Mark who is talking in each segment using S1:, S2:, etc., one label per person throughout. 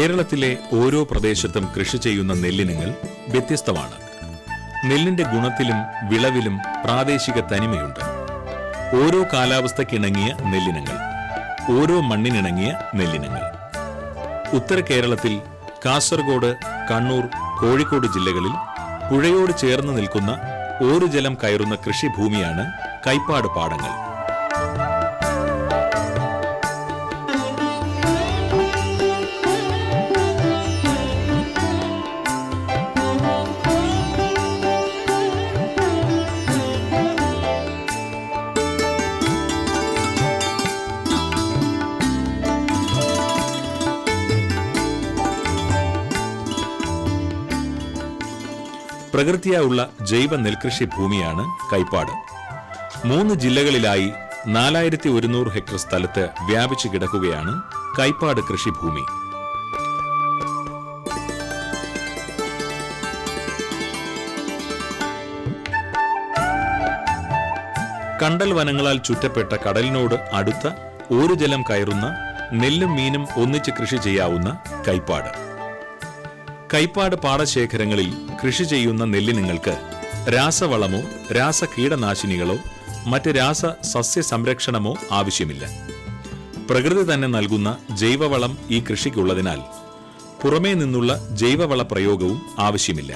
S1: കേരളത്തിലെ ഓരോ പ്രദേശത്തും കൃഷി ചെയ്യുന്ന നെല്ലിനങ്ങൾ വ്യത്യസ്തമാണ്. നെല്ലിന്റെ ഗുണത്തിലും വിളവിലും പ്രാദേശിക തനിമയുണ്ട്. ഓരോ കാലാവസ്ഥക്കിണങ്ങിയ നെല്ലിനങ്ങൾ, ഓരോ മണ്ണിനിണങ്ങിയ നെല്ലിനങ്ങൾ. ഉത്തര കേരളത്തിൽ കാസർഗോഡ്, കണ്ണൂർ, കോഴിക്കോട് ജില്ലകളിൽ പുഴയോട് ചേർന്ന് നിൽക്കുന്ന ഓരുജലം കയറുന്ന കൃഷിഭൂമിയാണ് കൈപ്പാട് പാടങ്ങൾ. പ്രകൃതിയായുള്ള ജൈവ നെൽകൃഷി ഭൂമിയാണ് കൈപ്പാട്. 3 ജില്ലകളിലായി 4100 ഹെക്ടർ സ്ഥലത്ത് വ്യാപിച്ചു കിടക്കുകയാണ് കൈപ്പാട് കൃഷിഭൂമി. കണ്ടൽ വനങ്ങളാൽ ചുറ്റപ്പെട്ട കടലിനോട് അടുത്ത ഓരുജലം കയറുന്ന നെല്ലും മീനും ഒന്നിച്ച് കൃഷി ചെയ്യാവുന്ന കൈപ്പാട്. കൈപ്പാട് പാടശേഖരങ്ങളിൽ കൃഷി ചെയ്യുന്ന നെല്ലിനങ്ങൾക്ക് രാസവളമോ രാസകീടനാശിനികളോ മറ്റ് രാസ സസ്യ സംരക്ഷണമോ ആവശ്യമില്ല. പ്രകൃതി തന്നെ നൽകുന്ന ജൈവവളം ഈ കൃഷിക്കുള്ളതിനാൽ പുറമേ നിന്നുള്ള ജൈവവള പ്രയോഗവും ആവശ്യമില്ല.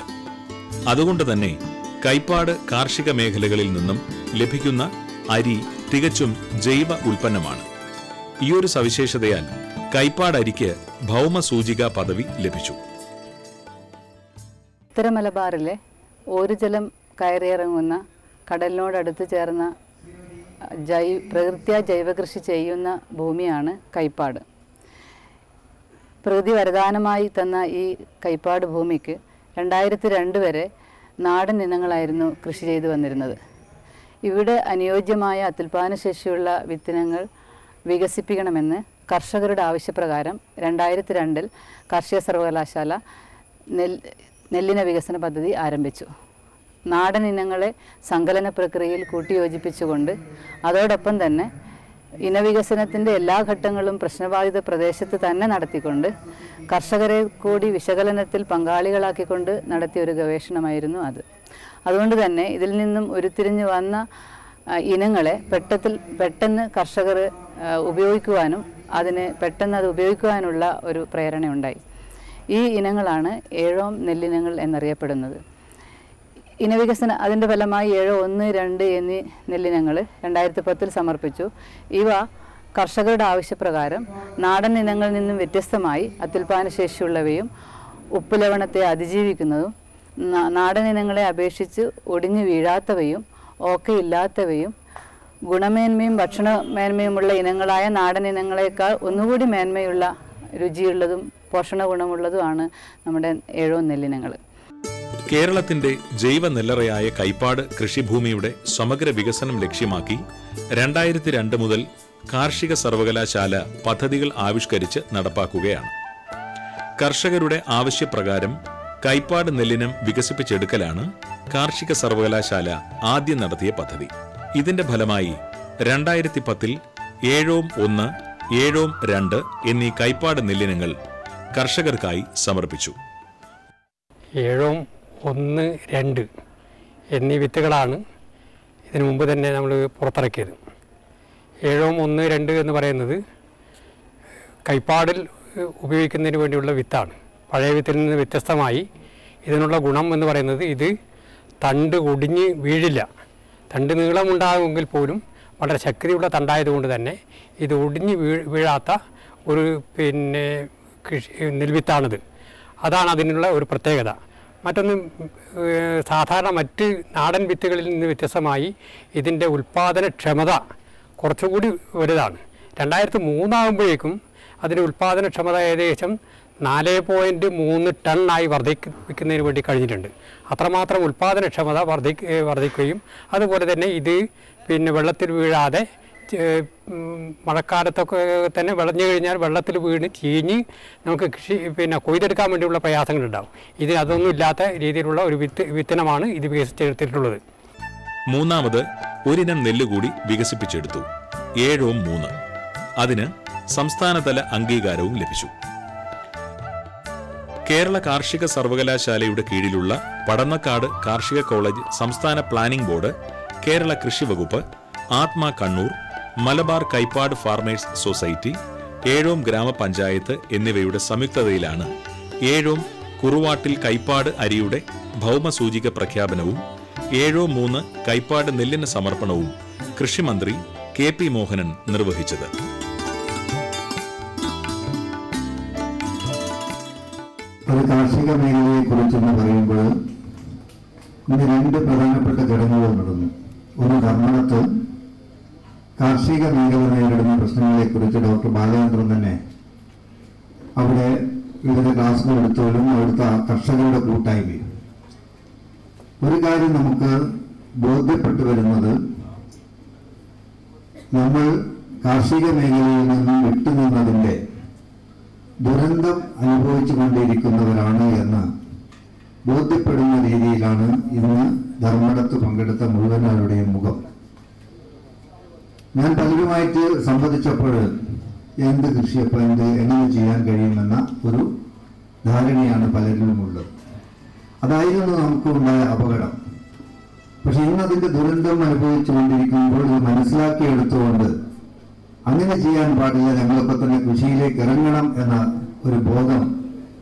S1: അതുകൊണ്ട് തന്നെ കൈപ്പാട് കാർഷിക മേഖലകളിൽ നിന്നും ലഭിക്കുന്ന അരി തികച്ചും ജൈവ ഉൽപ്പന്നമാണ്. ഈയൊരു സവിശേഷതയാൽ കൈപ്പാട് അരിക്ക് ഭൗമസൂചിക പദവി ലഭിച്ചു.
S2: ഉത്തര മലബാറിലെ ഓരുജലം കയറിയിറങ്ങുന്ന കടലിനോടടുത്ത് ചേർന്ന പ്രകൃത്യാ ജൈവകൃഷി ചെയ്യുന്ന ഭൂമിയാണ് കൈപ്പാട്. പ്രകൃതി വരദാനമായി തന്ന ഈ കൈപ്പാട് ഭൂമിക്ക് 2002 വരെ നാടൻ ഇനങ്ങളായിരുന്നു കൃഷി ചെയ്തു വന്നിരുന്നത്. ഇവിടെ അനുയോജ്യമായ അത്യുൽപാദനശേഷിയുള്ള വിത്തിനങ്ങൾ വികസിപ്പിക്കണമെന്ന് കർഷകരുടെ ആവശ്യപ്രകാരം 2002 കാർഷിക സർവകലാശാല നെല്ലിന വികസന പദ്ധതി ആരംഭിച്ചു. നാടൻ ഇനങ്ങളെ സങ്കലന പ്രക്രിയയിൽ കൂട്ടിയോജിപ്പിച്ചുകൊണ്ട് അതോടൊപ്പം തന്നെ ഇനവികസനത്തിൻ്റെ എല്ലാ ഘട്ടങ്ങളും പ്രശ്നബാധിത പ്രദേശത്ത് തന്നെ നടത്തിക്കൊണ്ട് കർഷകരെ കൂടി വിശകലനത്തിൽ പങ്കാളികളാക്കിക്കൊണ്ട് നടത്തിയ ഒരു ഗവേഷണമായിരുന്നു അത്. അതുകൊണ്ട് തന്നെ ഇതിൽ നിന്നും ഉരുത്തിരിഞ്ഞു വന്ന ഇനങ്ങളെ പെട്ടെന്ന് കർഷകർ ഉപയോഗിക്കുവാനും പെട്ടെന്ന് അത് ഉപയോഗിക്കുവാനുള്ള ഒരു പ്രേരണയുണ്ടായി. ഈ ഇനങ്ങളാണ് ഏഴോം നെല്ലിനങ്ങൾ എന്നറിയപ്പെടുന്നത്. അതിൻ്റെ ഫലമായി 7, 1, 2 എന്നീ നെല്ലിനങ്ങൾ 2010 സമർപ്പിച്ചു. ഇവ കർഷകരുടെ ആവശ്യപ്രകാരം നാടൻ ഇനങ്ങളിൽ നിന്നും വ്യത്യസ്തമായി അത്യുൽപാദനശേഷിയുള്ളവയും ഉപ്പുലവണത്തെ അതിജീവിക്കുന്നതും നാടൻ ഇനങ്ങളെ അപേക്ഷിച്ച് ഒടിഞ്ഞു വീഴാത്തവയും ഓക്കയില്ലാത്തവയും ഗുണമേന്മയും ഭക്ഷണമേന്മയുമുള്ള ഇനങ്ങളായ നാടൻ ഇനങ്ങളെക്കാൾ ഒന്നുകൂടി മേന്മയുള്ള രുചിയുള്ളതും പോഷണ ഗുണമുള്ളതുമാണ് നമ്മുടെ ഏഴോം നെല്ലിനങ്ങൾ.
S1: കേരളത്തിന്റെ ജൈവ നെല്ലറയായ കൈപ്പാട് കൃഷിഭൂമിയുടെ സമഗ്ര വികസനം ലക്ഷ്യമാക്കി 2002 മുതൽ കാർഷിക സർവകലാശാല പദ്ധതികൾ ആവിഷ്കരിച്ച് നടപ്പാക്കുകയാണ്. കർഷകരുടെ ആവശ്യപ്രകാരം കൈപ്പാട് നെല്ലിനം വികസിപ്പിച്ചെടുക്കലാണ് കാർഷിക സർവകലാശാല ആദ്യം നടത്തിയ പദ്ധതി. ഇതിന്റെ ഫലമായി 2010 ഏഴോം 1, ഏഴോം 2 എന്നീ കൈപ്പാട് നെല്ലിനങ്ങൾ കർഷകർക്കായി സമർപ്പിച്ചു.
S3: ഏഴോം 1, 2 എന്നീ വിത്തുകളാണ് ഇതിനു മുമ്പ് തന്നെ നമ്മൾ പുറത്തിറക്കിയത്. ഏഴോം 1, 2 എന്ന് പറയുന്നത് കൈപ്പാടിൽ ഉപയോഗിക്കുന്നതിന് വേണ്ടിയുള്ള വിത്താണ്. പഴയ വിത്തിൽ നിന്ന് വ്യത്യസ്തമായി ഇതിനുള്ള ഗുണം എന്ന് പറയുന്നത് ഇത് തണ്ട് ഒടിഞ്ഞ് വീഴില്ല. തണ്ട് നീളമുണ്ടാകുമെങ്കിൽ പോലും വളരെ ശക്തിയുള്ള തണ്ടായതുകൊണ്ട് തന്നെ ഇത് ഒടിഞ്ഞ് വീഴാത്ത ഒരു നെൽവിത്താണിത്. അതാണ് അതിനുള്ള ഒരു പ്രത്യേകത. മറ്റൊന്ന്, സാധാരണ മറ്റ് നാടൻ വിത്തുകളിൽ നിന്ന് വ്യത്യസ്തമായി ഇതിൻ്റെ ഉൽപ്പാദനക്ഷമത കുറച്ചുകൂടി വലുതാണ്. 2003 ആകുമ്പോഴേക്കും അതിൻ്റെ ഉൽപ്പാദനക്ഷമത ഏകദേശം 4.3 ടണ്ണായി വർദ്ധിപ്പിക്കുന്നതിന് വേണ്ടി കഴിഞ്ഞിട്ടുണ്ട്. അത്രമാത്രം ഉൽപ്പാദനക്ഷമത വർദ്ധിക്കുകയും അതുപോലെ തന്നെ ഇത് വെള്ളത്തിൽ വീഴാതെ മഴക്കാലത്തൊക്കെ തന്നെ വിളഞ്ഞു കഴിഞ്ഞാൽ വെള്ളത്തിൽ വീണ് ചീഞ്ഞ് നമുക്ക് കൃഷി കൊയ്തെടുക്കാൻ വേണ്ടിയുള്ള പ്രയാസങ്ങളുണ്ടാവും. ഇത് അതൊന്നും ഇല്ലാത്ത രീതിയിലുള്ള ഒരു വിത്തനമാണ് ഇത് വികസിച്ചെടുത്തിട്ടുള്ളത്.
S1: മൂന്നാമത് ഒരിനം നെല്ലുകൂടി വികസിപ്പിച്ചെടുത്തു, ഏഴോം 3. അതിന് സംസ്ഥാനതല അംഗീകാരവും ലഭിച്ചു. കേരള കാർഷിക സർവകലാശാലയുടെ കീഴിലുള്ള പടന്നക്കാട് കാർഷിക കോളേജ് സംസ്ഥാന പ്ലാനിംഗ് ബോർഡ്, കേരള കൃഷി വകുപ്പ്, ആത്മ കണ്ണൂർ, മലബാർ കൈപ്പാട് ഫാർമേഴ്സ് സൊസൈറ്റി, ഏഴോം ഗ്രാമപഞ്ചായത്ത് എന്നിവയുടെ സംയുക്തതയിലാണ് ഏഴോം കുറുവാട്ടിൽ കൈപ്പാട് അരിയുടെ ഭൗമസൂചിക പ്രഖ്യാപനവും 7-3 കൈപ്പാട് നെല്ലിന് സമർപ്പണവും കൃഷിമന്ത്രി KP മോഹനൻ നിർവഹിച്ചത്.
S4: കാർഷിക മേഖലയെ കുറിച്ചെന്ന് പറയുമ്പോൾ ഇന്ന് 2 പ്രധാനപ്പെട്ട ചടങ്ങുകൾ നടന്നു. ഒന്ന് ധർമ്മടത്ത് കാർഷിക മേഖല നേരിടുന്ന പ്രശ്നങ്ങളെക്കുറിച്ച് ഡോക്ടർ ബാലചന്ദ്രൻ തന്നെ അവിടെ വിവിധ ക്ലാസുകൾ എടുത്തോളും അവിടുത്തെ കർഷകരുടെ കൂട്ടായ്മയും. ഒരു കാര്യം നമുക്ക് ബോധ്യപ്പെട്ടു വരുന്നത്, നമ്മൾ കാർഷിക മേഖലയിൽ നിന്നും വിട്ടുനിന്നതിൻ്റെ ദുരന്തം അനുഭവിച്ചു കൊണ്ടിരിക്കുന്നവരാണ് എന്ന് ബോധ്യപ്പെടുന്ന രീതിയിലാണ് ഇന്ന് ധർമ്മടത്ത് പങ്കെടുത്ത മുഴുവനാളുടെയും മുഖം. ഞാൻ പലരുമായിട്ട് സംവദിച്ചപ്പോൾ എന്ത് കൃഷിയപ്പോൾ എങ്ങനെ ചെയ്യാൻ കഴിയുമെന്ന ഒരു ധാരണയാണ് പലരിലും ഉള്ളത്. അതായിരുന്നു നമുക്കുണ്ടായ അപകടം. പക്ഷെ ഇന്നതിൻ്റെ ദുരന്തം അനുഭവിച്ചുകൊണ്ടിരിക്കുമ്പോൾ ഇത് മനസ്സിലാക്കിയെടുത്തുകൊണ്ട് അങ്ങനെ ചെയ്യാൻ പാടില്ല, ഞങ്ങളൊക്കെ തന്നെ കൃഷിയിലേക്ക് ഇറങ്ങണം എന്ന ഒരു ബോധം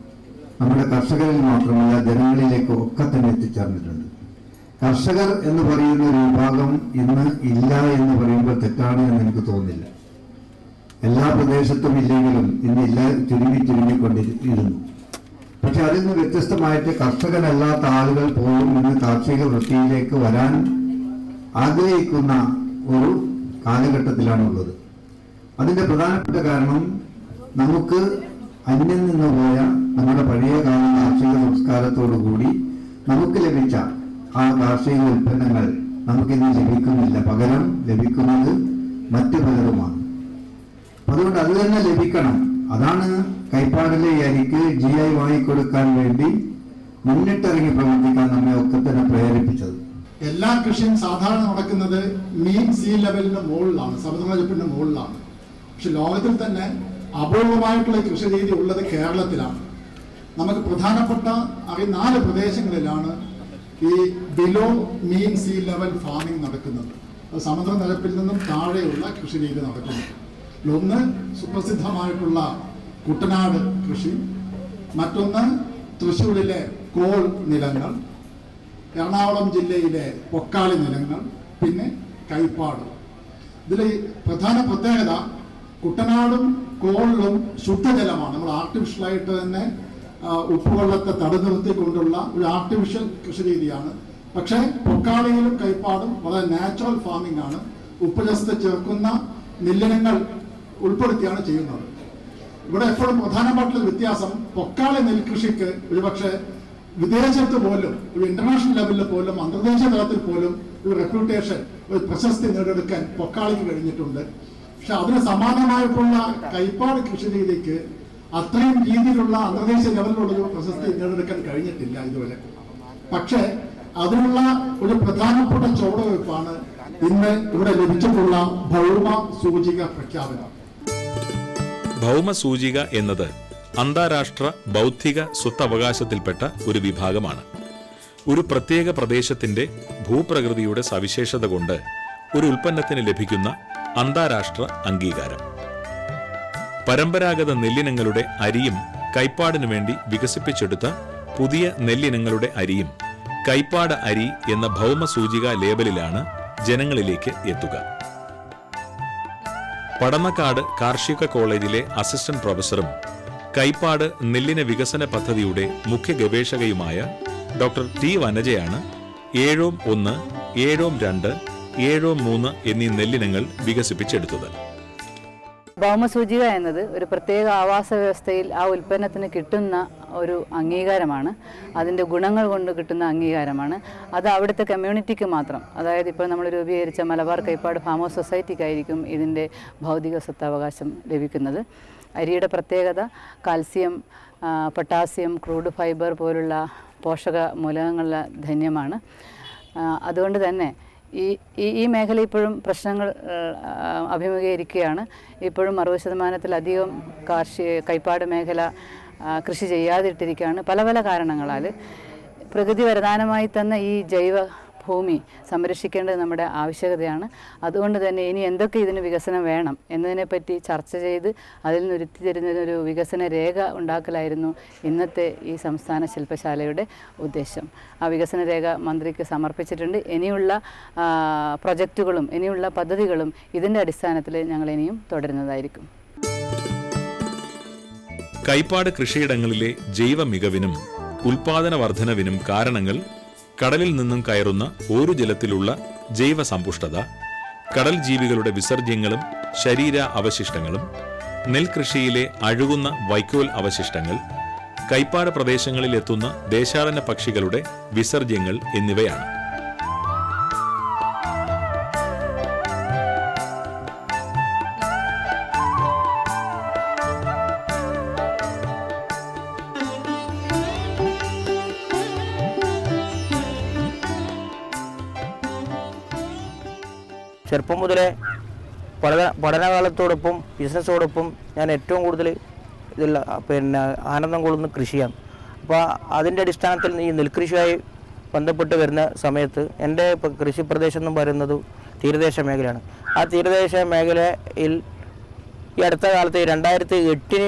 S4: നമ്മുടെ കർഷകരിൽ മാത്രമല്ല ജനങ്ങളിലേക്ക് ഒക്കെ തന്നെ എത്തിച്ചേർന്നിട്ടുണ്ട്. കർഷകർ എന്ന് പറയുന്ന ഒരു വിഭാഗം ഇന്ന് ഇല്ല എന്ന് പറയുമ്പോൾ തെറ്റാണ് എന്ന് എനിക്ക് തോന്നുന്നില്ല. എല്ലാ പ്രദേശത്തും ഇല്ലെങ്കിലും ഇന്നില്ല, ചുരുങ്ങിക്കൊണ്ടിരുന്നു. പക്ഷെ അതിൽ നിന്ന് വ്യത്യസ്തമായിട്ട് കർഷകനല്ലാത്ത ആളുകൾ പോലും ഇന്ന് കാർഷിക വൃത്തിയിലേക്ക് വരാൻ ആഗ്രഹിക്കുന്ന ഒരു കാലഘട്ടത്തിലാണുള്ളത്. അതിൻ്റെ പ്രധാനപ്പെട്ട കാരണം നമുക്ക് അന്യം നിന്ന് പോയ നമ്മുടെ പഴയകാല കാർഷിക സംസ്കാരത്തോടു കൂടി നമുക്ക് ലഭിച്ച ആ കാർഷിക ഉൽപ്പന്നങ്ങൾ നമുക്കിന്ന് ലഭിക്കുന്നില്ല. പകരം ലഭിക്കുന്നത് മറ്റു പലരുമാണ്. അതുകൊണ്ട് അത് തന്നെ ലഭിക്കണം. അതാണ് കൈപ്പാടിലെ അരിക്ക് GI വാങ്ങിക്കൊടുക്കാൻ വേണ്ടി മുന്നിട്ടിറങ്ങി പ്രവർത്തിക്കാൻ നമ്മെ ഒക്കെ തന്നെ പ്രേരിപ്പിച്ചത്.
S5: എല്ലാ കൃഷിയും സാധാരണ നടക്കുന്നത് മീൻ സീ ലെവലിന്റെ മുകളിലാണ്, സമുദ്രനിരപ്പിന്റെ മുകളിലാണ്. പക്ഷെ ലോകത്തിൽ തന്നെ അപൂർവമായിട്ടുള്ള കൃഷി രീതി ഉള്ളത് കേരളത്തിലാണ്. നമുക്ക് പ്രധാനപ്പെട്ട 4 പ്രദേശങ്ങളിലാണ് ഈ ബിലോ മീൻ സീ ലെവൽ ഫാമിംഗ് നടക്കുന്നത്. അത് സമുദ്രനിരപ്പിൽ നിന്നും താഴെയുള്ള കൃഷി രീതി നടക്കുന്നത്. ഒന്ന് സുപ്രസിദ്ധമായിട്ടുള്ള കുട്ടനാട് കൃഷി, മറ്റൊന്ന് തൃശ്ശൂരിലെ കോൾ നിലങ്ങൾ, എറണാകുളം ജില്ലയിലെ പൊക്കാളി നിലങ്ങൾ, പിന്നെ കൈപ്പാട്. ഇതിൽ പ്രധാന പ്രത്യേകത കുട്ടനാടും കോളിലും ശുദ്ധജലമാണ്. നമ്മൾ ആർട്ടിഫിഷ്യലായിട്ട് തന്നെ ഉപ്പുവെള്ളത്തെ തടഞ്ഞു നിർത്തിക്കൊണ്ടുള്ള ഒരു ആർട്ടിഫിഷ്യൽ കൃഷി രീതിയാണ്. പക്ഷേ പൊക്കാളിയിലും കൈപ്പാടും വളരെ നാച്ചുറൽ ഫാമിംഗ് ആണ്. ഉപ്പുജലത്തെ ചേർക്കുന്ന നെല്ലിനങ്ങൾ ഉൾപ്പെടുത്തിയാണ് ചെയ്യുന്നത്. ഇവിടെ എപ്പോഴും പ്രധാനമായിട്ടുള്ള വ്യത്യാസം, പൊക്കാളി നെൽകൃഷിക്ക് ഒരുപക്ഷെ വിദേശത്ത് പോലും, ഒരു ഇന്റർനാഷണൽ ലെവലിൽ പോലും, അന്തർദേശീയ തലത്തിൽ പോലും ഒരു റെപ്യൂട്ടേഷൻ, ഒരു പ്രശസ്തി നേടിയെടുക്കാൻ പൊക്കാളിക്ക് കഴിഞ്ഞിട്ടുണ്ട്. പക്ഷെ അതിന് സമാനമായിട്ടുള്ള കൈപ്പാട് കൃഷി രീതിക്ക് അത്രയും രീതിയിലുള്ള അന്തർദേശീയ ലെവലിലുള്ള ഒരു പ്രശസ്തി നേടിയെടുക്കാൻ കഴിഞ്ഞിട്ടില്ല ഇതുവരെ. പക്ഷേ അതിനുള്ള ഒരു പ്രധാനപ്പെട്ട ചുവടുവയ്പ്പാണ് ഇന്ന് ഇവിടെ ലഭിച്ചിട്ടുള്ള ഭൗമ സൂചിക പ്രഖ്യാപനം.
S1: ഭൗമസൂചിക എന്നത് അന്താരാഷ്ട്ര ബൗദ്ധിക സ്വത്തവകാശത്തിൽപ്പെട്ട ഒരു വിഭാഗമാണ്. ഒരു പ്രത്യേക പ്രദേശത്തിന്റെ ഭൂപ്രകൃതിയുടെ സവിശേഷത കൊണ്ട് ഒരു ഉൽപ്പന്നത്തിന് ലഭിക്കുന്ന അന്താരാഷ്ട്ര അംഗീകാരം. പരമ്പരാഗത നെല്ലിനങ്ങളുടെ അരിയും കൈപ്പാടിനു വേണ്ടി വികസിപ്പിച്ചെടുത്ത പുതിയ നെല്ലിനങ്ങളുടെ അരിയും കൈപ്പാട് അരി എന്ന ഭൗമസൂചിക ലേബലിലാണ് ജനങ്ങളിലേക്ക് എത്തുക. പടന്നക്കാട് കാർഷിക കോളേജിലെ അസിസ്റ്റന്റ് പ്രൊഫസറും കൈപ്പാട് നെല്ലിന വികസന പദ്ധതിയുടെ മുഖ്യ ഗവേഷകയുമായ ഡോക്ടർ T. വനജയാണ് 7-1, 7-2, 7-3 എന്നീ നെല്ലിനങ്ങൾ വികസിപ്പിച്ചെടുത്തത്.
S2: ഭൗമസൂചിക എന്നത് ഒരു പ്രത്യേക ആവാസ വ്യവസ്ഥയിൽ ആ ഉൽപ്പന്നത്തിന് കിട്ടുന്ന ഒരു അംഗീകാരമാണ്. അതിൻ്റെ ഗുണങ്ങൾ കൊണ്ട് കിട്ടുന്ന അംഗീകാരമാണ്. അത് അവിടുത്തെ കമ്മ്യൂണിറ്റിക്ക് മാത്രം, അതായത് ഇപ്പോൾ നമ്മൾ രൂപീകരിച്ച മലബാർ കൈപ്പാട് ഫാമേഴ്സ് സൊസൈറ്റിക്കായിരിക്കും ഇതിൻ്റെ ഭൗതിക സ്വത്തവകാശം ലഭിക്കുന്നത്. അരിയുടെ പ്രത്യേകത കാൽസ്യം, പൊട്ടാസ്യം, ക്രൂഡ് ഫൈബർ പോലുള്ള പോഷക മൂലകങ്ങളുടെ ധന്യമാണ്. അതുകൊണ്ട് തന്നെ ഈ മേഖല ഇപ്പോഴും പ്രശ്നങ്ങൾ അഭിമുഖീകരിക്കുകയാണ്. ഇപ്പോഴും 60%-ലധികം കൈപ്പാട് മേഖല കൃഷി ചെയ്യാതിട്ടിരിക്കുകയാണ് പല പല കാരണങ്ങളാൽ. പ്രകൃതി വരദാനമായി തന്ന ഈ ജൈവ ഭൂമി സംരക്ഷിക്കേണ്ടത് നമ്മുടെ ആവശ്യകതയാണ്. അതുകൊണ്ട് തന്നെ ഇനി എന്തൊക്കെ ഇതിന് വികസനം വേണം എന്നതിനെപ്പറ്റി ചർച്ച ചെയ്ത് അതിൽ നിന്ന് ഉരുത്തിരിഞ്ഞൊരു വികസന രേഖ ഉണ്ടാക്കലായിരുന്നു ഇന്നത്തെ ഈ സംസ്ഥാന ശില്പശാലയുടെ ഉദ്ദേശം. ആ വികസന രേഖ മന്ത്രിക്ക് സമർപ്പിച്ചിട്ടുണ്ട്. ഇനിയുള്ള പ്രൊജക്റ്റുകളും ഇനിയുള്ള പദ്ധതികളും ഇതിൻ്റെ അടിസ്ഥാനത്തിൽ ഞങ്ങൾ ഇനിയും തുടരുന്നതായിരിക്കും.
S1: കൈപ്പാട് കൃഷിയിടങ്ങളിലെ ജൈവ മികവിനും ഉൽപാദന വർധനവിനും കാരണങ്ങൾ കടലിൽ നിന്നും കയറുന്ന ഓരു ജലത്തിലുള്ള ജൈവ സമ്പുഷ്ടത, കടൽ ജീവികളുടെ വിസർജ്യങ്ങളും ശരീര അവശിഷ്ടങ്ങളും, നെൽകൃഷിയിലെ അഴുകുന്ന വൈക്കോൽ അവശിഷ്ടങ്ങൾ, കൈപ്പാട് പ്രദേശങ്ങളിൽ എത്തുന്ന ദേശാടന പക്ഷികളുടെ വിസർജ്യങ്ങൾ എന്നിവയാണ്.
S6: ചെറുപ്പം മുതലേ പഠനകാലത്തോടൊപ്പം ബിസിനസ്സോടൊപ്പം ഞാൻ ഏറ്റവും കൂടുതൽ ആനന്ദം കൊള്ളുന്ന കൃഷിയാണ്. അപ്പോൾ അതിൻ്റെ അടിസ്ഥാനത്തിൽ ഈ നെൽകൃഷിയുമായി ബന്ധപ്പെട്ട് വരുന്ന സമയത്ത് എൻ്റെ കൃഷി പ്രദേശം എന്ന് പറയുന്നത് തീരദേശ മേഖലയാണ്. ആ തീരദേശ മേഖലയിൽ ഈ അടുത്ത കാലത്ത് 2008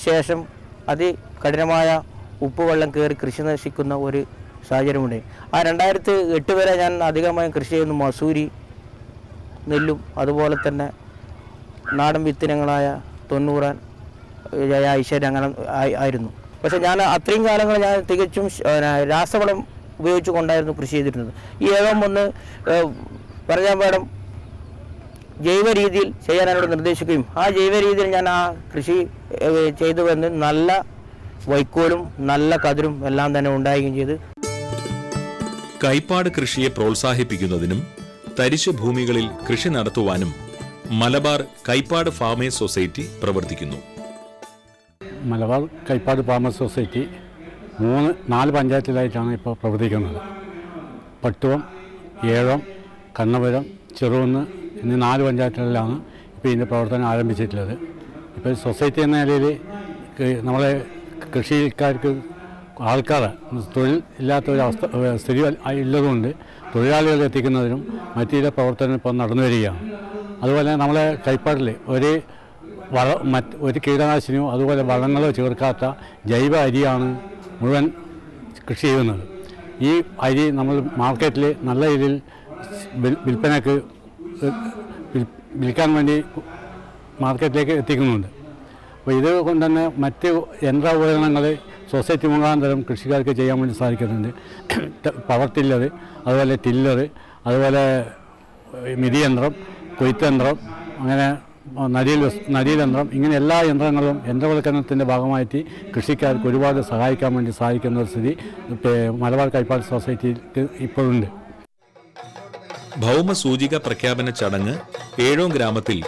S6: ശേഷം അതികഠിനമായ ഉപ്പുവെള്ളം കയറി കൃഷി നശിക്കുന്ന ഒരു സാഹചര്യമുണ്ട്. ആ 2008 വരെ ഞാൻ അധികമായും കൃഷി ചെയ്യുന്ന മസൂരി, നെല്ലും അതുപോലെ തന്നെ നാടൻ വിത്തിനങ്ങളായ 90, ഐശ്വര്യ അങ്ങനെ ആയിരുന്നു. പക്ഷേ ഞാൻ അത്രയും കാലങ്ങൾ ഞാൻ തികച്ചും രാസവളം ഉപയോഗിച്ചു കൊണ്ടായിരുന്നു കൃഷി ചെയ്തിരുന്നത്. ഈ ഏകം ഒന്ന് പറയാൻ പാടും ജൈവ രീതിയിൽ ചെയ്യാൻ എന്നോട് നിർദ്ദേശിക്കുകയും ആ ജൈവ രീതിയിൽ ഞാൻ ആ കൃഷി ചെയ്തു വന്ന് നല്ല വൈക്കോലും നല്ല കതിരും എല്ലാം തന്നെ ഉണ്ടാവുകയും ചെയ്തു.
S1: കൈപ്പാട് കൃഷിയെ പ്രോത്സാഹിപ്പിക്കുന്നതിനും തരിശു ഭൂമികളിൽ കൃഷി നടത്തുവാനും മലബാർ കൈപ്പാട് ഫാമേഴ്സ് സൊസൈറ്റി പ്രവർത്തിക്കുന്നു.
S3: മലബാർ കൈപ്പാട് ഫാമേഴ്സ് സൊസൈറ്റി 4 പഞ്ചായത്തിലായിട്ടാണ് ഇപ്പോൾ പ്രവർത്തിക്കുന്നത്. പട്ടുവം, ഏഴം, കണ്ണപുരം, ചെറുകുന്ന് എന്നീ 4 പഞ്ചായത്തുകളിലാണ് ഇപ്പോൾ ഇതിൻ്റെ പ്രവർത്തനം ആരംഭിച്ചിട്ടുള്ളത്. ഇപ്പോൾ സൊസൈറ്റി എന്ന നിലയിൽ നമ്മളെ കൃഷിക്കാർക്ക് ആൾക്കാർ തൊഴിൽ ഇല്ലാത്ത ഒരു സ്ഥിതി ഉള്ളതുകൊണ്ട് തൊഴിലാളികളെ എത്തിക്കുന്നതിനും മറ്റു ചില പ്രവർത്തനം ഇപ്പോൾ നടന്നു വരികയാണ്. അതുപോലെ നമ്മളെ കൈപ്പാടിൽ ഒരു കീടനാശിനിയോ അതുപോലെ വളങ്ങളോ ചേർക്കാത്ത ജൈവ അരിയാണ് മുഴുവൻ കൃഷി ചെയ്യുന്നത്. ഈ അരി നമ്മൾ മാർക്കറ്റിൽ നല്ല രീതിയിൽ വിൽപ്പനക്ക് വിൽക്കാൻ വേണ്ടി മാർക്കറ്റിലേക്ക് എത്തിക്കുന്നുണ്ട്. അപ്പോൾ ഇതുകൊണ്ട് തന്നെ മറ്റ് യന്ത്ര ഉപകരണങ്ങൾ സൊസൈറ്റി മുഖാന്തരം കൃഷിക്കാർക്ക് ചെയ്യാൻ വേണ്ടി സാധിക്കുന്നുണ്ട്. പവർ ടില്ലർ, അതുപോലെ ടില്ലർ, അതുപോലെ മിതിയന്ത്രം, കൊയ്ത്തന്ത്രം, അങ്ങനെ നരിയന്ത്രം, ഇങ്ങനെ എല്ലാ യന്ത്രങ്ങളും യന്ത്രവൽക്കരണത്തിൻ്റെ ഭാഗമായിട്ട് കൃഷിക്കാർക്ക് ഒരുപാട് സഹായിക്കാൻ വേണ്ടി സാധിക്കുന്ന ഒരു സ്ഥിതി മലബാർ കൈപ്പാട് സൊസൈറ്റിക്ക് ഇപ്പോഴുണ്ട്.
S1: ഭൗമസൂചിക പ്രഖ്യാപന ചടങ്ങ് ഏഴോം ഗ്രാമത്തിൽ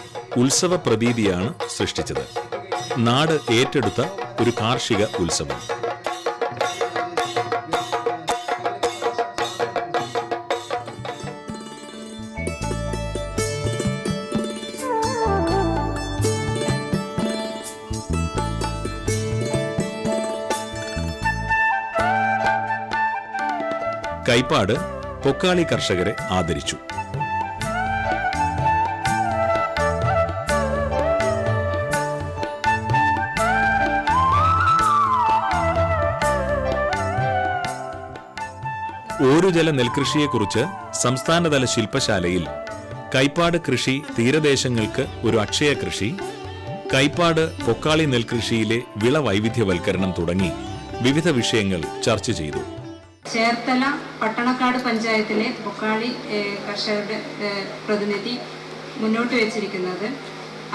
S1: ഉത്സവ പ്രതീതിയാണ് സൃഷ്ടിച്ചത്. നാട് ഏറ്റെടുത്ത ഒരു കാർഷിക ഉത്സവം. കൈപ്പാട് പൊക്കാളി കർഷകരെ ആദരിച്ചു. ഓരുജല നെൽകൃഷിയെക്കുറിച്ച് സംസ്ഥാനതല ശില്പശാലയിൽ കൈപ്പാട് കൃഷി തീരദേശങ്ങൾക്ക് ഒരു അക്ഷയ കൃഷി, കൈപ്പാട് പൊക്കാളി നെൽകൃഷിയിലെ വിള വൈവിധ്യവൽക്കരണം തുടങ്ങി വിവിധ വിഷയങ്ങൾ ചർച്ച ചെയ്തു.
S7: ചേർത്തല പട്ടണക്കാട് പഞ്ചായത്തിലെ പൊക്കാളി കർഷകരുടെ പ്രതിനിധി മുന്നോട്ട് വെച്ചിരിക്കുന്നത്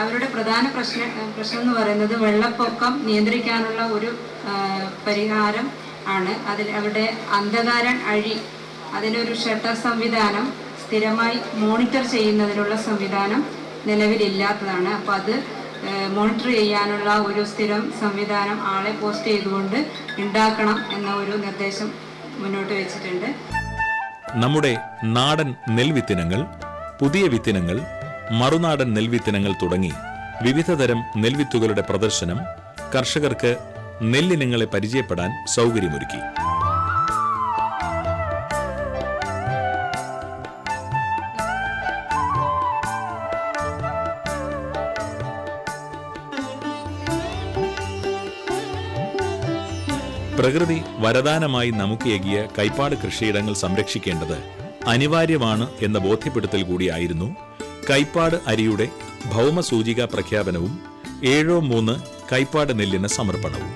S7: അവരുടെ പ്രധാന പ്രശ്നം എന്ന് പറയുന്നത് വെള്ളപ്പൊക്കം നിയന്ത്രിക്കാനുള്ള ഒരു പരിഹാരം ആണ്. അതിൽ അവരുടെ അന്ധകാരൻ അഴി അതിനൊരു ഷട്ടർ സംവിധാനം സ്ഥിരമായി മോണിറ്റർ ചെയ്യുന്നതിനുള്ള സംവിധാനം നിലവിലില്ലാത്തതാണ്. അപ്പോൾ അത് മോണിറ്റർ ചെയ്യാനുള്ള ഒരു സ്ഥിരം സംവിധാനം ആളെ പോസ്റ്റ് ചെയ്തുകൊണ്ട് ഉണ്ടാക്കണം എന്ന ഒരു നിർദ്ദേശം മുന്നോട്ട് വെച്ചിട്ടുണ്ട്.
S1: നമ്മുടെ നാടൻ നെൽവിത്തിനങ്ങൾ, പുതിയ വിത്തിനങ്ങൾ, മറുനാടൻ നെൽവിത്തിനങ്ങൾ തുടങ്ങി വിവിധതരം നെൽവിത്തുകളുടെ പ്രദർശനം കർഷകർക്ക് നെല്ലിനങ്ങളെ പരിചയപ്പെടാൻ സൗകര്യമൊരുക്കി. പ്രകൃതി വരദാനമായി നമുക്കേകിയ കൈപ്പാട് കൃഷിയിടങ്ങൾ സംരക്ഷിക്കേണ്ടത് അനിവാര്യമാണ് എന്ന ബോധ്യപ്പെടുത്തൽ കൂടിയായിരുന്നു കൈപ്പാട് അരിയുടെ ഭൗമസൂചിക പ്രഖ്യാപനവും 7-3 കൈപ്പാട് നെല്ലിന് സമർപ്പണവും.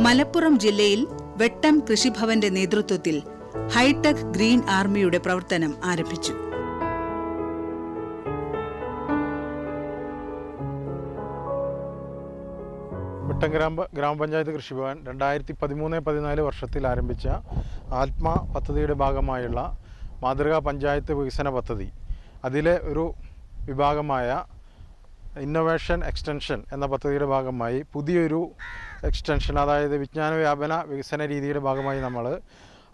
S8: മലപ്പുറം ജില്ലയിൽ വെട്ടം കൃഷിഭവന്റെ നേതൃത്വത്തിൽ ഹൈടെക് ഗ്രീൻ ആർമിയുടെ പ്രവർത്തനം ആരംഭിച്ചു.
S9: വെട്ടം ഗ്രാമപഞ്ചായത്ത് കൃഷിഭവൻ 2013-14 വർഷത്തിൽ ആരംഭിച്ച ആത്മ പദ്ധതിയുടെ ഭാഗമായുള്ള മാതൃകാ പഞ്ചായത്ത് വികസന പദ്ധതി, അതിലെ ഒരു വിഭാഗമായ ഇന്നൊവേഷൻ എക്സ്റ്റൻഷൻ എന്ന പദ്ധതിയുടെ ഭാഗമായി പുതിയൊരു എക്സ്റ്റൻഷൻ, അതായത് വിജ്ഞാന വ്യാപന വികസന രീതിയുടെ ഭാഗമായി നമ്മൾ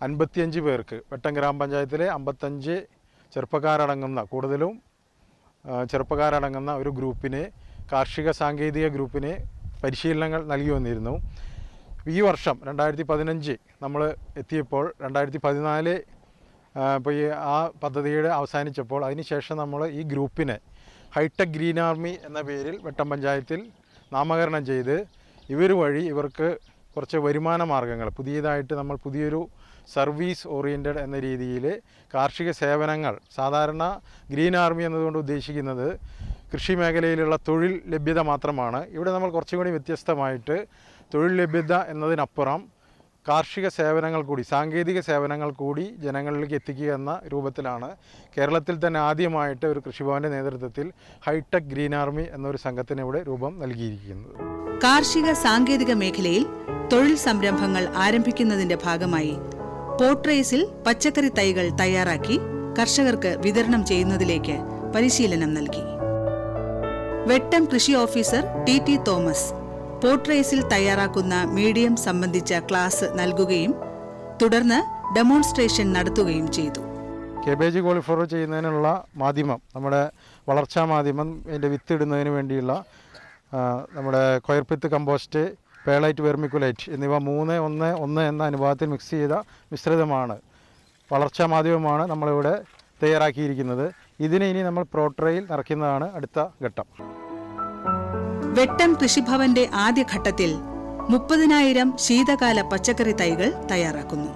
S9: 55 പേർക്ക് വെട്ടം ഗ്രാമപഞ്ചായത്തിലെ 55 ചെറുപ്പക്കാരടങ്ങുന്ന, കൂടുതലും ചെറുപ്പക്കാരടങ്ങുന്ന ഒരു ഗ്രൂപ്പിന്, കാർഷിക സാങ്കേതിക ഗ്രൂപ്പിന് പരിശീലനങ്ങൾ നൽകി വന്നിരുന്നു. ഈ വർഷം 2015 നമ്മൾ എത്തിയപ്പോൾ 2014 ഇപ്പോൾ ഈ ആ പദ്ധതിയുടെ അവസാനിച്ചപ്പോൾ അതിനുശേഷം നമ്മൾ ഈ ഗ്രൂപ്പിനെ ഹൈടെക് ഗ്രീൻ ആർമി എന്ന പേരിൽ വെട്ടം പഞ്ചായത്തിൽ നാമകരണം ചെയ്ത് ഇവർ വഴി ഇവർക്ക് കുറച്ച് വരുമാന മാർഗ്ഗങ്ങൾ, പുതിയതായിട്ട് നമ്മൾ പുതിയൊരു സർവീസ് ഓറിയൻറ്റഡ് എന്ന രീതിയിൽ കാർഷിക സേവനങ്ങൾ, സാധാരണ ഗ്രീൻ ആർമി എന്നതുകൊണ്ട് ഉദ്ദേശിക്കുന്നത് കൃഷി മേഖലയിലുള്ള തൊഴിൽ ലഭ്യത മാത്രമാണ്. ഇവിടെ നമ്മൾ കുറച്ചും കൂടി വ്യത്യസ്തമായിട്ട് തൊഴിൽ ലഭ്യത എന്നതിനപ്പുറം കാർഷിക സേവനങ്ങൾ കൂടി, സാങ്കേതിക സേവനങ്ങൾ കൂടി ജനങ്ങളിലേക്ക് എത്തിക്കുക എന്ന രൂപത്തിലാണ് കേരളത്തിൽ തന്നെ ആദ്യമായിട്ട് ഒരു കൃഷിഭവൻ്റെ നേതൃത്വത്തിൽ ഹൈടെക് ഗ്രീൻ ആർമി എന്നൊരു സംഘത്തിന് ഇവിടെ രൂപം നൽകിയിരിക്കുന്നത്.
S8: കാർഷിക സാങ്കേതിക മേഖലയിൽ തൊഴിൽ സംരംഭങ്ങൾ ആരംഭിക്കുന്നതിന്റെ ഭാഗമായി പോർട്രേസിൽ പച്ചക്കറി തൈകൾ തയ്യാറാക്കി കർഷകർക്ക് വിതരണം ചെയ്യുന്നതിലേക്ക് പരിശീലനം നൽകി. വെട്ടം കൃഷി ഓഫീസർ ടി തോമസ് പോർട്രേസിൽ തയ്യാറാക്കുന്ന മീഡിയം സംബന്ധിച്ച ക്ലാസ് നൽകുകയും തുടർന്ന് ഡെമോൺസ്ട്രേഷൻ നടത്തുകയും ചെയ്തു.
S9: കേബേജ് കോളിഫ്ലവർ ചെയ്യുന്നതിനുള്ള മാധ്യമം, നമ്മുടെ വളർച്ചാ മാധ്യമം, അതിൻ്റെ വിത്ത് ഇടുന്നതിന് വേണ്ടിയുള്ള നമ്മുടെ കൊയർപ്പിത്ത് കമ്പോസ്റ്റ്, പേളൈറ്റ്, വെർമിക്കുലൈറ്റ് എന്നിവ 3-1-1 എന്ന അനുപാതത്തിൽ മിക്സ് ചെയ്ത മിശ്രിതമാണ്, വളർച്ചാ മാധ്യമമാണ് നമ്മളിവിടെ തയ്യാറാക്കിയിരിക്കുന്നത്. ഇതിനെ ഇനി നമ്മൾ പ്രോട്രയിൽ നിറയ്ക്കുന്നതാണ് അടുത്ത ഘട്ടം.
S8: വെട്ടം കൃഷിഭവന്റെ ആദ്യഘട്ടത്തിൽ 30,000 ശീതകാല പച്ചക്കറി തൈകൾ തയ്യാറാക്കുന്നു.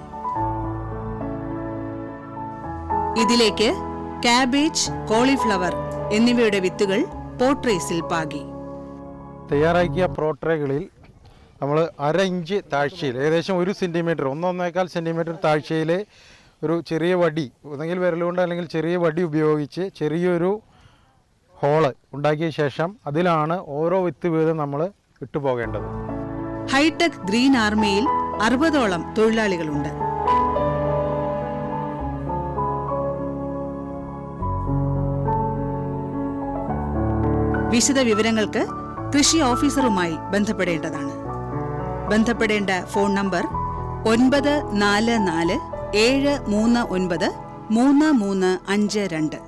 S8: ഇതിലേക്ക് കാബേജ്, കോളിഫ്ലവർ എന്നിവയുടെ വിത്തുകൾ പോർട്രേസിൽ പാകി.
S9: തയ്യാറാക്കിയ പ്രോട്രേകളിൽ നമ്മൾ 1/2 ഇഞ്ച് താഴ്ചയിൽ, ഏകദേശം 1 സെൻറ്റിമീറ്റർ, 1-1.25 സെൻറ്റിമീറ്റർ താഴ്ചയിൽ ഒരു ചെറിയ വടി, ഒന്നെങ്കിൽ വിരലുകൊണ്ട് അല്ലെങ്കിൽ ചെറിയ വടി ഉപയോഗിച്ച് ചെറിയൊരു ഹോള് ഉണ്ടാക്കിയ ശേഷം അതിലാണ് ഓരോ വിത്ത് വീതം നമ്മൾ ഇട്ടുപോകേണ്ടത്.
S8: ഹൈടെക് ഗ്രീൻ ആർമിയിൽ 60ഓളം തൊഴിലാളികളുണ്ട്. വിശദ വിവരങ്ങൾക്ക് കൃഷി ഓഫീസറുമായി ബന്ധപ്പെടേണ്ടതാണ്. ബന്ധപ്പെടേണ്ട ഫോൺ നമ്പർ 9447393352.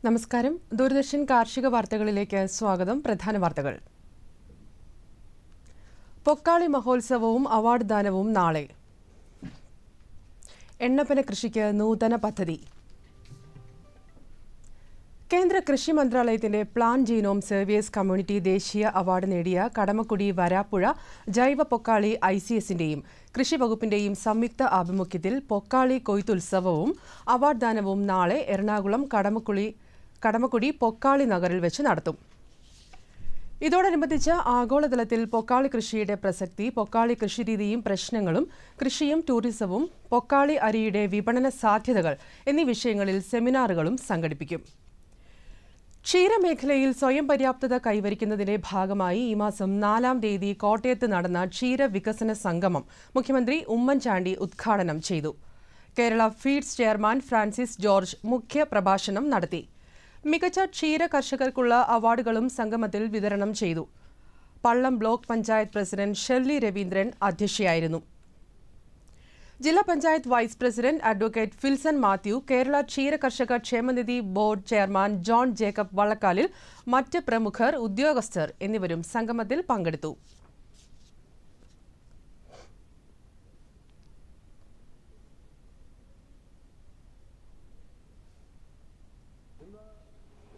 S10: നമസ്കാരം. ദൂരദർശൻ കാർഷിക വാർത്തകളിലേക്ക് സ്വാഗതം. പ്രധാന വാർത്തകൾ. പൊക്കാളി മഹോത്സവവും അവാർഡ് ദാനവും നാളെ. എണ്ണപ്പന കൃഷിക്ക് നൂതന പദ്ധതി. കേന്ദ്ര കൃഷി മന്ത്രാലയത്തിന്റെ പ്ലാൻ ജീനോം സർവീസ് കമ്മ്യൂണിറ്റി ദേശീയ അവാർഡ് നേടിയ കടമക്കുടി വരാപ്പുഴ ജൈവ പൊക്കാളി ICSന്റെയും കൃഷി വകുപ്പിന്റെയും സംയുക്ത ആഭിമുഖ്യത്തിൽ പൊക്കാളി കൊയ്ത്തുത്സവവും അവാർഡ് ദാനവും നാളെ എറണാകുളം കടമക്കുടി പൊക്കാളി നഗറിൽ വെച്ച് നടത്തും. ഇതോടനുബന്ധിച്ച് ആഗോളതലത്തിൽ പൊക്കാളി കൃഷിയുടെ പ്രസക്തി, പൊക്കാളി കൃഷിരീതിയും പ്രശ്നങ്ങളും, കൃഷിയും ടൂറിസവും, പൊക്കാളി അരിയുടെ വിപണന സാധ്യതകൾ എന്നീ വിഷയങ്ങളിൽ സെമിനാറുകളും സംഘടിപ്പിക്കും. ക്ഷീരമേഖലയിൽ സ്വയം പര്യാപ്തത കൈവരിക്കുന്നതിന്റെ ഭാഗമായി ഈ മാസം 4-ാം തീയതി കോട്ടയത്ത് നടന്ന ക്ഷീര വികസന സംഗമം മുഖ്യമന്ത്രി ഉമ്മൻചാണ്ടി ഉദ്ഘാടനം ചെയ്തു. Kerala feeds chairman Francis George മുഖ്യ പ്രഭാഷണം നടത്തി. മികച്ച ക്ഷീര കർഷകർക്കുള്ള അവാർഡുകളും സംഗമത്തിൽ വിതരണം ചെയ്തു. പള്ളം ബ്ലോക്ക് പഞ്ചായത്ത് പ്രസിഡന്റ് ഷെർലി രവീന്ദ്രൻ അധ്യക്ഷയായിരുന്നു. ജില്ലാ panchayat vice president advocate Filson Mathew, Kerala ക്ഷീര കർഷക ക്ഷേമനിധി ബോർഡ് ചെയർമാൻ ജോൺ ജേക്കബ് വള്ളക്കാലിൽ, മറ്റ് പ്രമുഖർ, ഉദ്യോഗസ്ഥർ എന്നിവരും സംഗമത്തിൽ പങ്കെടുത്തു.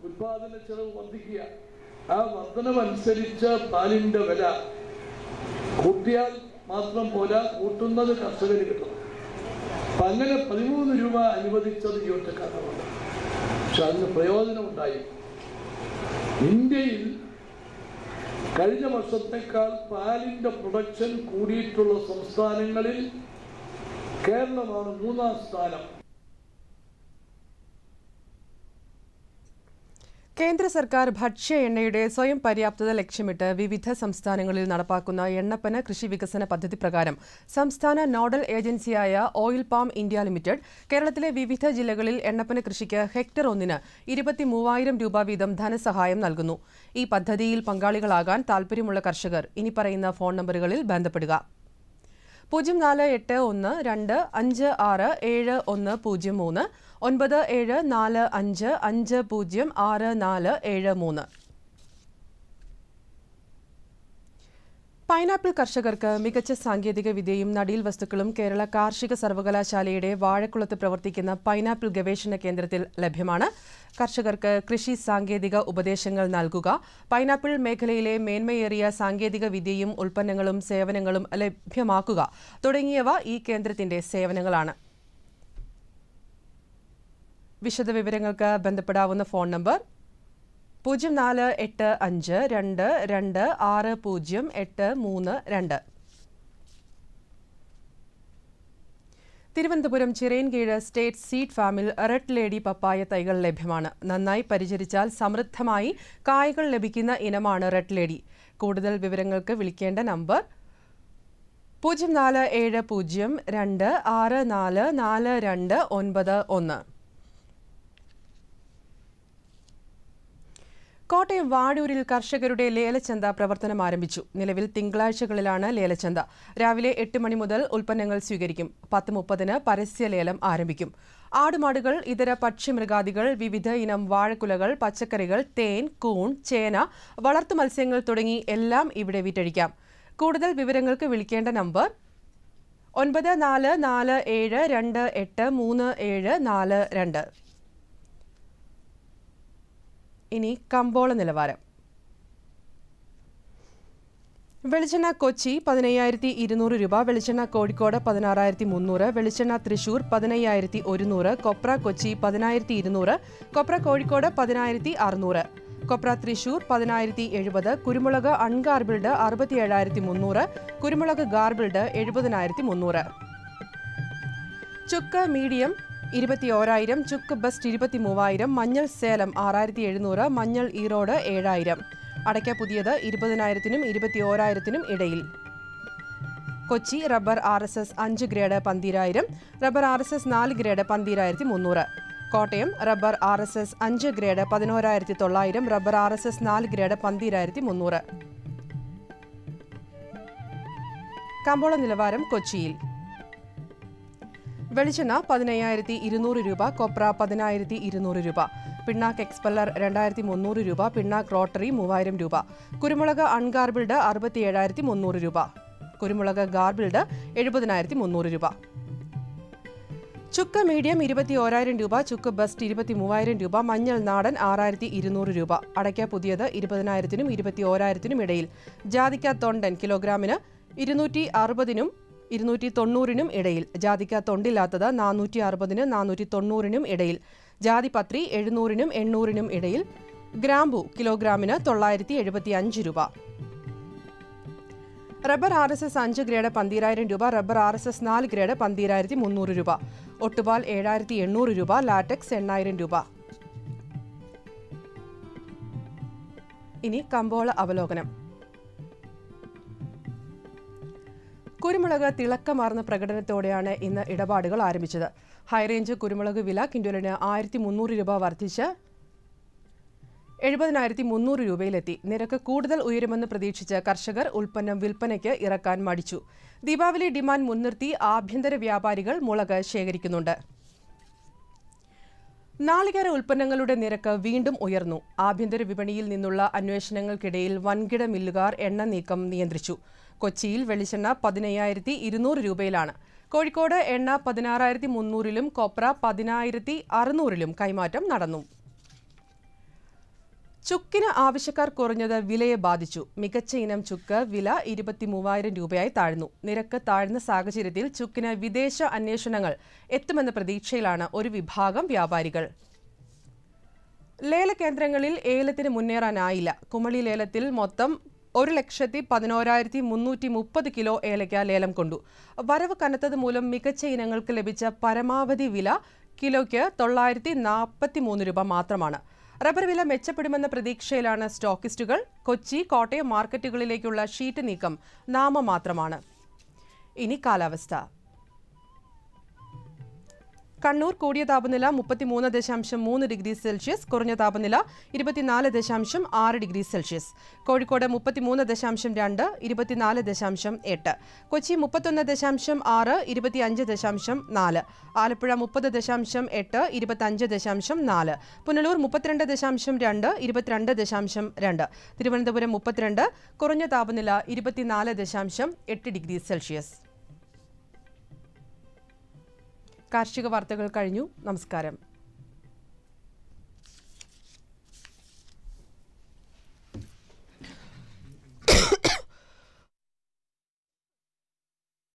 S11: ഉൽപാദന ചെലവ് വർദ്ധിക്കുക, ആ വർധനവനുസരിച്ച് പാലിന്റെ വില കൂട്ടിയാൽ മാത്രം പോരാ, കൂട്ടുന്നത് കർഷകന് കിട്ടണം. അപ്പൊ അങ്ങനെ 13 രൂപ അനുവദിച്ചത് ജീവനക്കാരനാണ്. പക്ഷെ അതിന് പ്രയോജനം ഉണ്ടായി. ഇന്ത്യയിൽ കഴിഞ്ഞ വർഷത്തേക്കാൾ പാലിന്റെ പ്രൊഡക്ഷൻ കൂടിയിട്ടുള്ള സംസ്ഥാനങ്ങളിൽ കേരളമാണ് 3-ാം സ്ഥാനം.
S10: കേന്ദ്ര സർക്കാർ ഭക്ഷ്യ എണ്ണയുടെ സ്വയം പര്യാപ്തത ലക്ഷ്യമിട്ട് വിവിധ സംസ്ഥാനങ്ങളിൽ നടപ്പാക്കുന്ന എണ്ണപ്പന കൃഷി വികസന പദ്ധതി പ്രകാരം സംസ്ഥാന നോഡൽ ഏജൻസിയായ ഓയിൽ പാം ഇന്ത്യ ലിമിറ്റഡ് കേരളത്തിലെ വിവിധ ജില്ലകളിൽ എണ്ണപ്പന കൃഷിക്ക് ഹെക്ടർ ഒന്നിന് 23,000 രൂപ വീതം ധനസഹായം നൽകുന്നു. ഈ പദ്ധതിയിൽ പങ്കാളികളാകാൻ താൽപ്പര്യമുള്ള കർഷകർ ഇനി പറയുന്ന ഫോൺ നമ്പറുകളിൽ ബന്ധപ്പെടുക: 048125671003, 9745506473. പൈനാപ്പിൾ കർഷകർക്ക് മികച്ച സാങ്കേതിക വിദ്യയും നടീൽ വസ്തുക്കളും കേരള കാർഷിക സർവകലാശാലയുടെ വാഴക്കുളത്ത് പ്രവർത്തിക്കുന്ന പൈനാപ്പിൾ ഗവേഷണ കേന്ദ്രത്തിൽ ലഭ്യമാണ്. കർഷകർക്ക് കൃഷി സാങ്കേതിക ഉപദേശങ്ങൾ നൽകുക, പൈനാപ്പിൾ മേഖലയിലെ മേന്മയേറിയ സാങ്കേതിക വിദ്യയും ഉൽപ്പന്നങ്ങളും സേവനങ്ങളും ലഭ്യമാക്കുക തുടങ്ങിയവ ഈ കേന്ദ്രത്തിന്റെ സേവനങ്ങളാണ്. വിശദവിവരങ്ങൾക്ക് ബന്ധപ്പെടാവുന്ന phone number 048522600832. Thiruvananthapuram Chirayinkeezhu state seed ഫാമിൽ റെഡ് ലേഡി പപ്പായ തൈകൾ ലഭ്യമാണ്. നന്നായി പരിചരിച്ചാൽ സമൃദ്ധമായി കായ്കൾ ലഭിക്കുന്ന ഇനമാണ് റെഡ് ലേഡി. കൂടുതൽ വിവരങ്ങൾക്ക് വിളിക്കേണ്ട നമ്പർ 047026444291. കോട്ടയം വാഴൂരിൽ കർഷകരുടെ ലേലച്ചന്ത പ്രവർത്തനം ആരംഭിച്ചു. നിലവിൽ തിങ്കളാഴ്ചകളിലാണ് ലേലച്ചന്ത. രാവിലെ 8 മണി മുതൽ ഉൽപ്പന്നങ്ങൾ സ്വീകരിക്കും. 10:30 പരസ്യലേലം ആരംഭിക്കും. ആടുമാടുകൾ, ഇതര പക്ഷിമൃഗാദികൾ, വിവിധ ഇനം വാഴക്കുലകൾ, പച്ചക്കറികൾ, തേൻ, കൂൺ, ചേന, വളർത്തു മത്സ്യങ്ങൾ തുടങ്ങി എല്ലാം ഇവിടെ വിറ്റഴിക്കാം. കൂടുതൽ വിവരങ്ങൾക്ക് വിളിക്കേണ്ട നമ്പർ 9447283742. ഇനി കമ്പോള നിലവാരം. വെളിച്ചെണ്ണ കൊച്ചി 15,200 രൂപ, വെളിച്ചെണ്ണ കോഴിക്കോട് 16,300, വെളിച്ചെണ്ണ തൃശൂർ 15,100, കൊപ്ര കൊച്ചി 10,200, കൊപ്ര കോഴിക്കോട് 10,600, കൊപ്ര തൃശൂർ 10,070, കുരുമുളക് അൺഗാർബിൾഡ് 67,300, കുരുമുളക് ഗാർബിൾഡ് 70,300, ചുക്ക് മീഡിയം 21,000, ചുക്ക് ബെസ്റ്റ് 23,000, മഞ്ഞൾ സേലം 6,700, മഞ്ഞൾ ഈറോഡ് 7,000, അടയ്ക്ക പുതിയത് 20,000-നും 21,000-നും ഇടയിൽ. Kochi rubber RSS 5 grade 12,000, rubber RSS 4 grade 12,300. Kottayam rubber RSS 5 grade 11,900, rubber RSS 4 grade 12,300. കമ്പോള നിലവാരം കൊച്ചിയിൽ. വെളിച്ചെണ്ണ 15,200 രൂപ, കൊപ്ര 10,200 രൂപ, പിണ്ണാക്ക് എക്സ്പെല്ലർ 2,300 രൂപ, പിണ്ണാക്ക് റോട്ടറി 3,000 രൂപ, കുരുമുളക് അൺഗാർബിൾഡ് 67,300 രൂപ, കുരുമുളക് ഗാർബിൾഡ് 70,300 രൂപ. ചുക്ക് മീഡിയം 21,000 രൂപ, ചുക്ക് ബെസ്റ്റ് 23,000 രൂപ, മഞ്ഞൾ നാടൻ 6,200 രൂപ, അടയ്ക്ക പുതിയത് 20,000-നും 21,000-നും ഇടയിൽ, ജാതിക്ക തൊണ്ടൻ കിലോഗ്രാമിന് 260-നും 290-നും ഇടയിൽ, ജാതിക്ക തൊണ്ടില്ലാത്തത് 460-നും 490-നും ഇടയിൽ, ജാതിപത്രി 700-നും 800-നും ഇടയിൽ, ഗ്രാമ്പു കിലോഗ്രാമിന് 975 രൂപ. റബ്ബർ RSS 5 ഗ്രേഡ് 12,000 രൂപ, റബ്ബർ RSS 4 ഗ്രേഡ് 12,300 രൂപ, ഒട്ടുപാൽ 7,800 രൂപ, ലാറ്റക്സ് 8,000 രൂപ. ഇനി കമ്പോള അവലോകനം. കുരുമുളക് തിളക്കമാർന്ന പ്രകടനത്തോടെയാണ് ഇന്ന് ഇടപാടുകൾ ആരംഭിച്ചത്. ഹൈറേഞ്ച് കുരുമുളക് വില ക്വിന്റലിന് 1,300 രൂപ വർദ്ധിച്ച് 70,300 രൂപയിലെത്തി. നിരക്ക് കൂടുതൽ ഉയരുമെന്ന് പ്രതീക്ഷിച്ച് കർഷകർ ഉൽപ്പന്നം വിൽപ്പനയ്ക്ക് ഇറക്കാൻ മടിച്ചു. ദീപാവലി ഡിമാൻഡ് മുൻനിർത്തി ആഭ്യന്തര വ്യാപാരികൾ മുളക് ശേഖരിക്കുന്നുണ്ട്. നാളികേര ഉൽപ്പന്നങ്ങളുടെ നിരക്ക് വീണ്ടും ഉയർന്നു. ആഭ്യന്തര വിപണിയിൽ നിന്നുള്ള അന്വേഷണങ്ങൾക്കിടയിൽ വൻകിട മില്ലുകാർ എണ്ണ നീക്കം നിയന്ത്രിച്ചു. കൊച്ചിയിൽ വെളിച്ചെണ്ണ 15,200 രൂപയിലാണ്. കോഴിക്കോട് എണ്ണ 16,300-ലും കൊപ്ര 10,600-ലും കൈമാറ്റം നടന്നു. ചുക്കിന് ആവശ്യക്കാർ കുറഞ്ഞത് വിലയെ ബാധിച്ചു. മികച്ച ഇനം ചുക്ക് വില 23,000 രൂപയായി താഴ്ന്നു. നിരക്ക് താഴ്ന്ന സാഹചര്യത്തിൽ ചുക്കിന് വിദേശ അന്വേഷണങ്ങൾ എത്തുമെന്ന പ്രതീക്ഷയിലാണ് ഒരു വിഭാഗം വ്യാപാരികൾ. ലേലകേന്ദ്രങ്ങളിൽ ഏലത്തിന് മുന്നേറാനായില്ല. കുമളി ലേലത്തിൽ മൊത്തം 1,11,330 കിലോ ഏലയ്ക്ക ലേലം കൊണ്ടു. വരവ് കനത്തത് മൂലം മികച്ച ഇനങ്ങൾക്ക് ലഭിച്ച പരമാവധി വില കിലോയ്ക്ക് 943 രൂപ മാത്രമാണ്. റബ്ബർ വില മെച്ചപ്പെടുമെന്ന പ്രതീക്ഷയിലാണ് സ്റ്റോക്കിസ്റ്റുകൾ. കൊച്ചി, കോട്ടയം മാർക്കറ്റുകളിലേക്കുള്ള ഷീറ്റ് നീക്കം നാമമാത്രമാണ്. ഇനി കാലാവസ്ഥ. കണ്ണൂർ കൂടിയ താപനില 33.3 ഡിഗ്രി സെൽഷ്യസ്, കുറഞ്ഞ താപനില 24.6 ഡിഗ്രി സെൽഷ്യസ്. കോഴിക്കോട് 33.2, 24.8. കൊച്ചി 31.6, 25.4. ആലപ്പുഴ 30.8, 25.4. പുനലൂർ 32.2, 22.2. തിരുവനന്തപുരം 32, കുറഞ്ഞ താപനില 24.8 ഡിഗ്രി സെൽഷ്യസ്. കാർഷിക വാർത്തകൾ കഴിഞ്ഞു. നമസ്കാരം.